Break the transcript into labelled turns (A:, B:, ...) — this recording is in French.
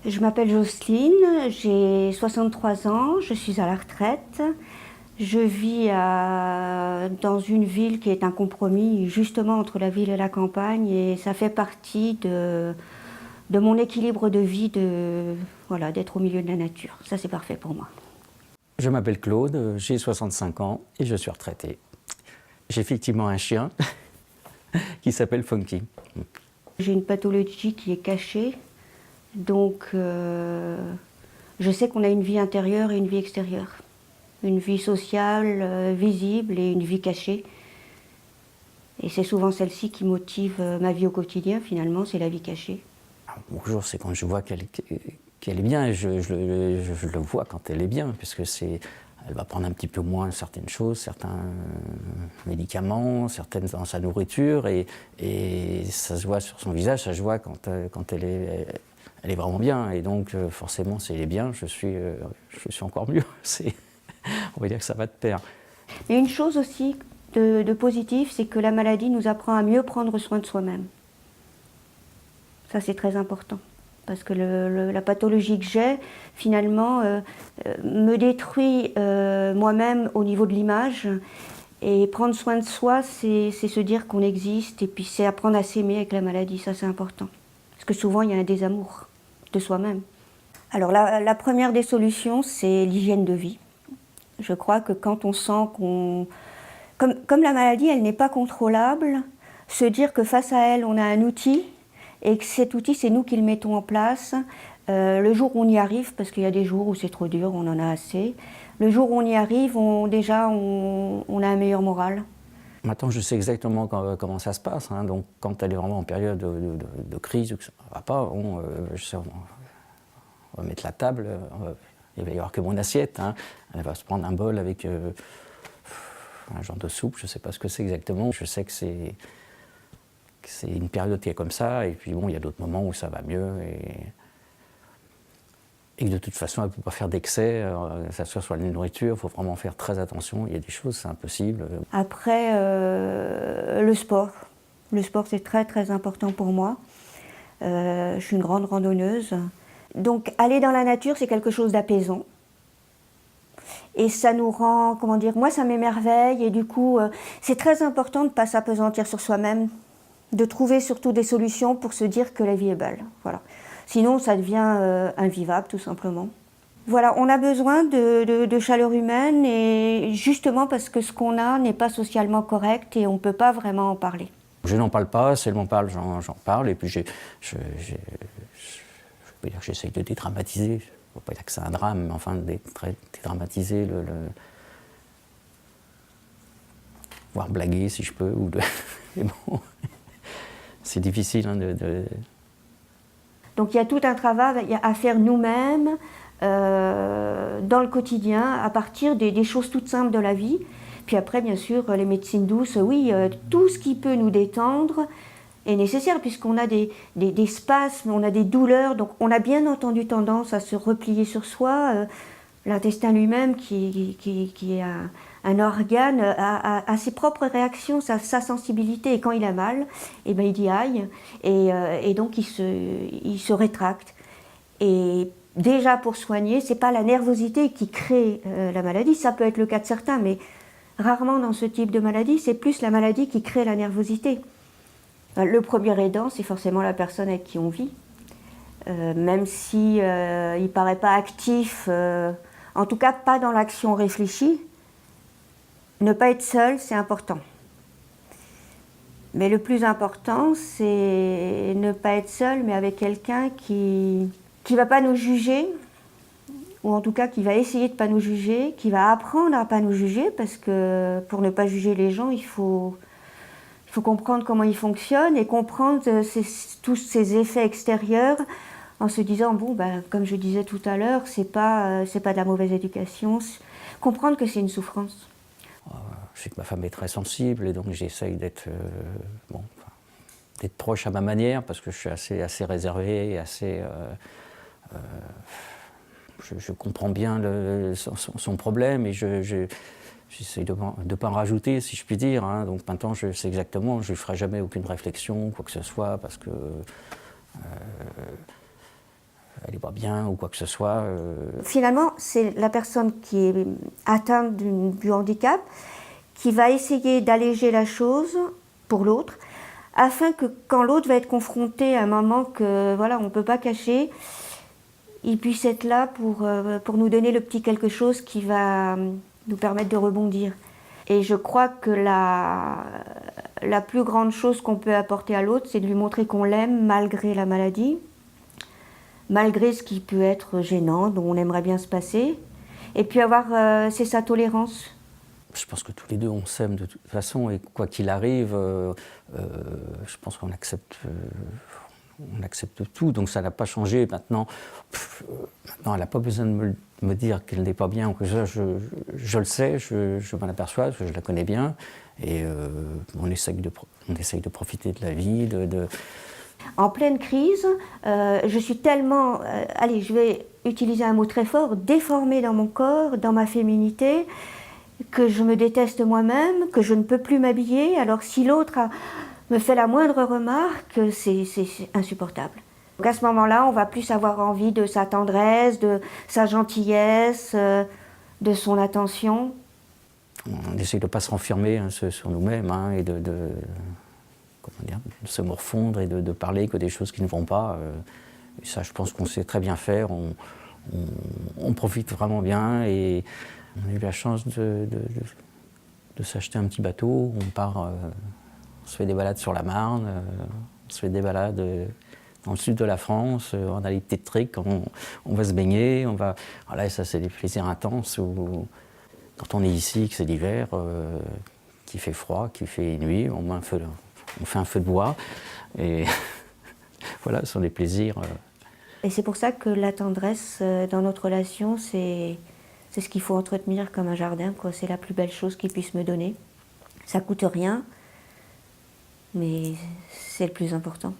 A: Je m'appelle Jocelyne, j'ai 63 ans, je suis à la retraite. Je vis dans une ville qui est un compromis justement entre la ville et la campagne et ça fait partie de mon équilibre de vie, voilà, d'être au milieu de la nature. Ça c'est parfait pour moi.
B: Je m'appelle Claude, j'ai 65 ans et je suis retraité. J'ai effectivement un chien qui s'appelle Funky.
A: J'ai une pathologie qui est cachée, donc je sais qu'on a une vie intérieure et une vie extérieure. Une vie sociale, visible et une vie cachée. Et c'est souvent celle-ci qui motive ma vie au quotidien, finalement, c'est la vie cachée.
B: Bonjour, c'est quand je vois qu'elle est bien, je le vois quand elle est bien, puisque elle va prendre un petit peu moins certaines choses, certains médicaments, certaines dans sa nourriture, et ça se voit sur son visage, ça se voit quand elle est vraiment bien, et donc forcément, si elle est bien, je suis encore mieux. On va dire que ça va de pair.
A: Et une chose aussi de positif, c'est que la maladie nous apprend à mieux prendre soin de soi-même. Ça, c'est très important. Parce que la pathologie que j'ai, finalement, me détruit moi-même au niveau de l'image. Et prendre soin de soi, c'est se dire qu'on existe, et puis c'est apprendre à s'aimer avec la maladie, ça c'est important. Parce que souvent, il y a un désamour de soi-même. Alors la première des solutions, c'est l'hygiène de vie. Je crois que quand on sent qu'on... Comme la maladie, elle n'est pas contrôlable, se dire que face à elle, on a un outil, et que cet outil, c'est nous qui le mettons en place. Le jour où on y arrive, parce qu'il y a des jours où c'est trop dur, on en a assez, le jour où on y arrive, on a un meilleur moral.
B: Maintenant, je sais exactement comment ça se passe. Hein. Donc, quand elle est vraiment en période de crise, ou que ça ne va pas, on va mettre la table, il va y avoir que mon assiette. Hein. Elle va se prendre un bol avec un genre de soupe, je ne sais pas ce que c'est exactement. Je sais que c'est une période qui est comme ça, et puis bon, il y a d'autres moments où ça va mieux, et que de toute façon, elle ne peut pas faire d'excès, que ce soit sur la nourriture, il faut vraiment faire très attention, il y a des choses, c'est impossible.
A: Après, le sport. Le sport, c'est très très important pour moi. Je suis une grande randonneuse. Donc, aller dans la nature, c'est quelque chose d'apaisant. Et ça nous rend, comment dire, moi ça m'émerveille, et du coup, c'est très important de ne pas s'apesantir sur soi-même, de trouver surtout des solutions pour se dire que la vie est belle. Voilà. Sinon, ça devient invivable, tout simplement. Voilà, on a besoin de chaleur humaine, et justement parce que ce qu'on a n'est pas socialement correct et on ne peut pas vraiment en parler.
B: Je n'en parle pas, si elle m'en parle, j'en parle, et puis je peux dire que j'essaye de dédramatiser. Il ne faut pas dire que c'est un drame, mais enfin de dédramatiser, voire blaguer si je peux, mais bon, c'est difficile. Hein,
A: Donc il y a tout un travail à faire nous-mêmes, dans le quotidien, à partir des choses toutes simples de la vie. Puis après, bien sûr, les médecines douces, oui, tout ce qui peut nous détendre est nécessaire, puisqu'on a des spasmes, on a des douleurs, donc on a bien entendu tendance à se replier sur soi. L'intestin lui-même, qui est un organe, a ses propres réactions, sa sensibilité, et quand il a mal, eh ben, il dit aïe, et donc il se rétracte. Et déjà pour soigner, c'est pas la nervosité qui crée la maladie, ça peut être le cas de certains, mais rarement dans ce type de maladie, c'est plus la maladie qui crée la nervosité. Le premier aidant, c'est forcément la personne avec qui on vit. Même si il ne paraît pas actif, en tout cas pas dans l'action réfléchie, ne pas être seul, c'est important. Mais le plus important, c'est ne pas être seul, mais avec quelqu'un qui ne va pas nous juger, ou en tout cas qui va essayer de ne pas nous juger, qui va apprendre à ne pas nous juger, parce que pour ne pas juger les gens, il faut comprendre comment ils fonctionnent et comprendre tous ces effets extérieurs en se disant, bon, ben, comme je disais tout à l'heure, c'est pas de la mauvaise éducation, comprendre que c'est une souffrance.
B: Je sais que ma femme est très sensible, et donc j'essaye d'être proche à ma manière, parce que je suis assez réservé, je comprends bien son problème, et j'essaie de ne pas en rajouter, si je puis dire. Hein. Donc maintenant, je sais exactement, je ne ferai jamais aucune réflexion, quoi que ce soit, parce que elle n'est pas bien ou quoi que ce soit.
A: Finalement, c'est la personne qui est atteinte du handicap qui va essayer d'alléger la chose pour l'autre, afin que quand l'autre va être confronté à un moment que voilà, on ne peut pas cacher, il puisse être là pour nous donner le petit quelque chose qui va nous permettre de rebondir. Et je crois que la plus grande chose qu'on peut apporter à l'autre, c'est de lui montrer qu'on l'aime malgré la maladie, malgré ce qui peut être gênant, dont on aimerait bien se passer. Et puis c'est sa tolérance.
B: Je pense que tous les deux, on s'aime de toute façon, et quoi qu'il arrive, je pense qu'on accepte, on accepte tout, donc ça n'a pas changé. Maintenant, elle n'a pas besoin de me dire qu'elle n'est pas bien, que je le sais, je m'en aperçois, parce que je la connais bien, et on essaye de profiter de la vie,
A: En pleine crise, je suis tellement, allez, je vais utiliser un mot très fort, déformée dans mon corps, dans ma féminité, que je me déteste moi-même, que je ne peux plus m'habiller. Alors si l'autre me fait la moindre remarque, c'est insupportable. Donc à ce moment-là, on va plus avoir envie de sa tendresse, de sa gentillesse, de son attention.
B: On essaye de ne pas se renfermer sur nous-mêmes, et de se morfondre et de parler que des choses qui ne vont pas. Et ça, je pense qu'on sait très bien faire. On profite vraiment bien, et on a eu la chance de s'acheter un petit bateau. On part, on se fait des balades sur la Marne, on se fait des balades dans le sud de la France, on a des petites triques, on va se baigner, voilà, et ça, c'est des plaisirs intenses où, quand on est ici, que c'est l'hiver, qu'il fait froid, qu'il fait nuit, on fait un feu de bois, et voilà, ce sont des plaisirs.
A: Et c'est pour ça que la tendresse dans notre relation, c'est ce qu'il faut entretenir comme un jardin, quoi. C'est la plus belle chose qu'il puisse me donner. Ça coûte rien, mais c'est le plus important.